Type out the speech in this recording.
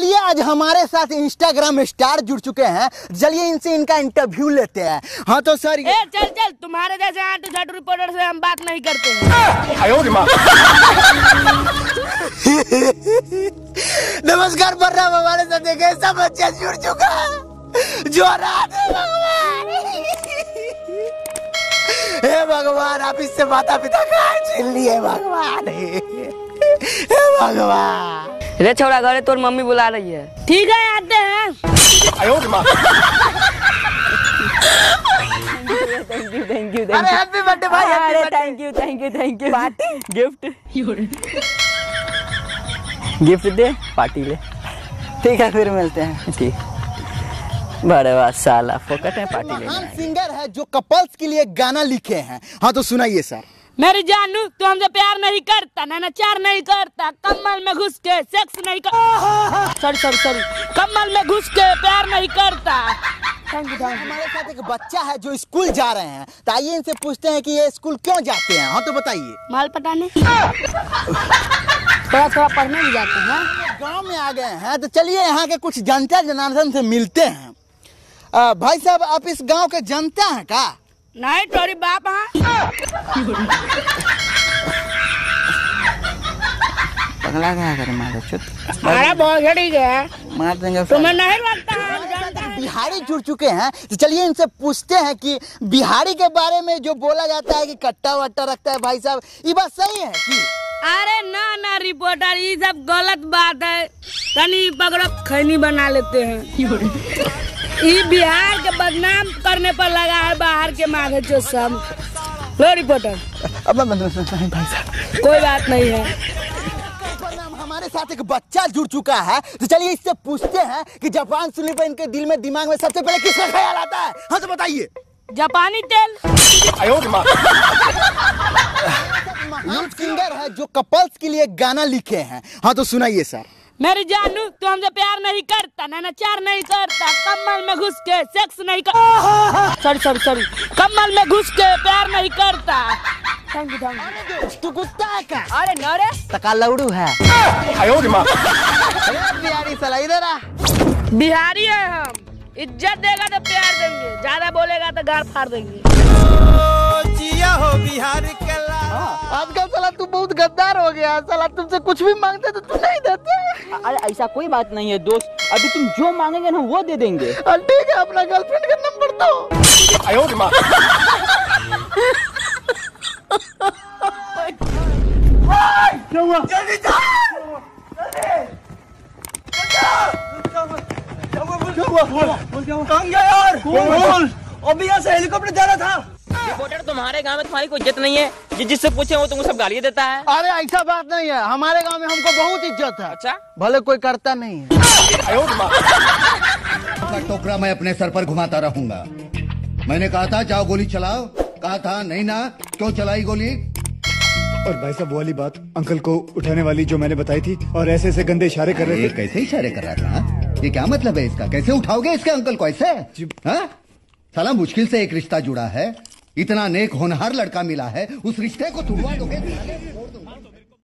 चलिए आज हमारे साथ इंस्टाग्राम स्टार जुड़ चुके हैं, चलिए इनसे इनका इंटरव्यू लेते हैं। हाँ तो सर चल चल, तुम्हारे जैसे आठ झट रिपोर्टर से हम बात नहीं करते हैं। नमस्कार प्रणाम, हमारे साथ एक ऐसा बच्चा जुड़ चुका है जो हे भगवान, आप इससे माता पिता का छीन लिए भगवान, हे भगवान। रे छोड़ा, घरे तोर मम्मी बुला रही है। ठीक है, आते हैं। थैंक यू अरे हैप्पी बर्थडे भाई। अरे thank you party gift they, party ले। ठीक है, फिर मिलते हैं। ठीक, बड़े वाह साला, फोकट है पार्टी लेने। महान सिंगर है जो कपल्स के लिए गाना लिखे हैं। हाँ तो सुनाइए सर। मेरी जानू, तू हमसे प्यार नहीं करता, नैनाचार नहीं करता, कमल में घुस के सेक्स नहीं कर सॉरी कमल में घुस के प्यार नहीं करता। हमारे साथ एक बच्चा है जो स्कूल जा रहे हैं, तो आइए इनसे पूछते हैं कि ये स्कूल क्यों जाते हैं। हाँ तो बताइए। माल पटाने, थोड़ा पढ़ने भी जाते हैं। गांव में आ गए हैं, तो चलिए यहाँ के कुछ जनता जनार्दन से मिलते हैं। भाई साहब, आप इस गांव के जनता हैं का? नहीं, तोरी बाप। पगला गया करे, मार चुत। अरे बहुत घड़ी गया, मार देंगे। तुम्हें नहीं लगता है? बिहारी जुड़ चुके हैं, तो चलिए इनसे पूछते हैं कि बिहारी के बारे में जो बोला जाता है कि कट्टा वट्टा रखता है, भाई साहब ये बात सही है कि? अरे ना रिपोर्टर, ये सब गलत बात है। तनी पकड़ो, खैनी बना लेते हैं। ये बिहार के बदनाम करने पर लगा है, बाहर के माथे जो सब। लो रिपोर्टर। अब भाई साहब, कोई बात नहीं है। हमारे साथ एक बच्चा जुड़ चुका है, तो चलिए इससे पूछते हैं कि जापान सुनने पर इनके दिल में दिमाग में सबसे पहले किसका ख्याल आता है। हाँ तो बताइए। जापानी तेल। महान सिंगर है जो कपल्स के लिए गाना लिखे हैं। हाँ तो सुनाइए सर। मेरी जानू, तू हमसे प्यार नहीं करता, नैनाचार नहीं करता, कमल में घुस के सेक्स नहीं कर सॉरी कमल में घुस के प्यार नहीं करता। Thank you. तू कुत्ता है क्या? अरे न रे, तका लौड़ू है। बिहारी साला इधर आ। बिहारी है हम, इज्जत देगा तो प्यार देंगे, ज्यादा बोलेगा तो गाड़ फाड़ देंगे। जिया हो बिहार के आजकल साला तू बहुत गद्दार हो गया साला, तुमसे कुछ भी मांगते तो तू नहीं देते। अरे ऐसा कोई बात नहीं है दोस्त, अभी तुम जो मांगेंगे ना वो दे देंगे। ठीक है, अपना गर्लफ्रेंड का नंबर दो। क्या हुआ? जल्दी जा। कहाँ गया यार? अभी यहाँ से हेलीकॉप्टर जा रहा था। रिपोर्टर, तुम्हारे गांव में तुम्हारी कोई इज्जत नहीं है, जिससे पूछे वो तुमको सब गालियाँ देता है। अरे ऐसा बात नहीं है, हमारे गांव में हमको बहुत इज्जत है। अच्छा, भले कोई करता नहीं है। टोकरा मैं अपने सर पर घुमाता रहूंगा। मैंने कहा था जाओ गोली चलाओ, कहा था नहीं ना, क्यों चलाई गोली? और भाई साहब, वो वाली बात अंकल को उठाने वाली जो मैंने बताई थी, और ऐसे ऐसे गंदे इशारे कर रहे थे। कैसे इशारे कर रहा था? ये क्या मतलब है इसका? कैसे उठाओगे इसके अंकल को ऐसे? हाँ? साला मुश्किल से एक रिश्ता जुड़ा है, इतना नेक होनहार लड़का मिला है, उस रिश्ते को तुड़वा दोगे?